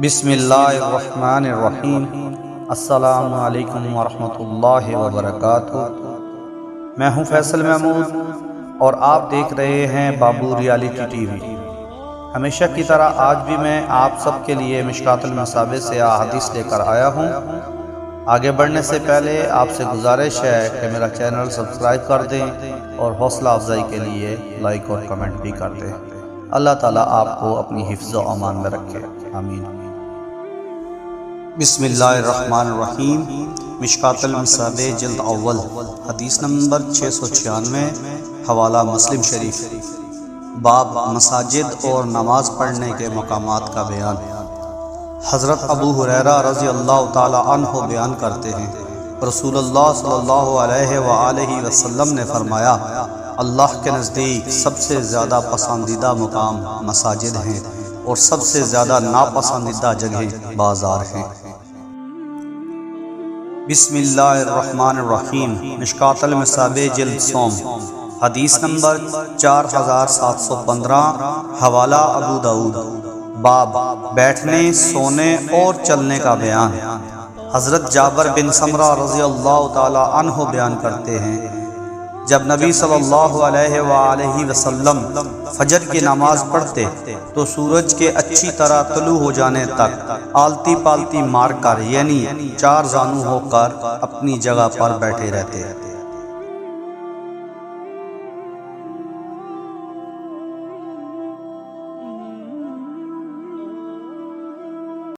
بسم اللہ الرحمن الرحیم۔ السلام علیکم ورحمۃ اللہ وبرکاتہ۔ میں ہوں فیصل محمود اور آپ دیکھ رہے ہیں بابو ریالٹی ٹی وی۔ ہمیشہ کی طرح آج بھی میں آپ سب کے لیے مشکات-ul-masabeh سے احادیث لے کر آیا ہوں۔ آگے بڑھنے سے پہلے آپ سے گزارش ہے کہ میرا چینل سبسکرائب کر دیں اور حوصلہ افزائی کے لیے لائک اور کمنٹ بھی کر دیں۔ اللہ تعالیٰ آپ کو اپنی حفظ و امان میں رکھے، آمین۔ بسم اللہ الرحمن الرحیم۔ مشکات-ul-masabeh جلد اول، حدیث نمبر 696، حوالہ مسلم شریف۔ باب مساجد اور نماز پڑھنے کے مقامات کا بیان۔ حضرت ابو ہریرہ رضی اللہ تعالی عنہ بیان کرتے ہیں، رسول اللہ صلی اللہ علیہ وآلہ وسلم نے فرمایا، اللہ کے نزدیک سب سے زیادہ پسندیدہ مقام مساجد ہیں اور سب سے زیادہ ناپسندیدہ جگہیں بازار ہیں۔ بسم اللہ الرحمن الرحیم۔ مشکات-ul-masabeh جلد سوم، حدیث نمبر 4715، حوالہ ابو داؤد۔ باب بیٹھنے، سونے اور چلنے کا بیان۔ حضرت جابر بن سمرہ رضی اللہ تعالی عنہ بیان کرتے ہیں، جب نبی صلی اللہ علیہ وآلہ وسلم فجر کی نماز پڑھتے تو سورج کے اچھی طرح طلوع ہو جانے تک آلتی پالتی مار کر یعنی چار زانو ہو کر اپنی جگہ پر بیٹھے رہتے۔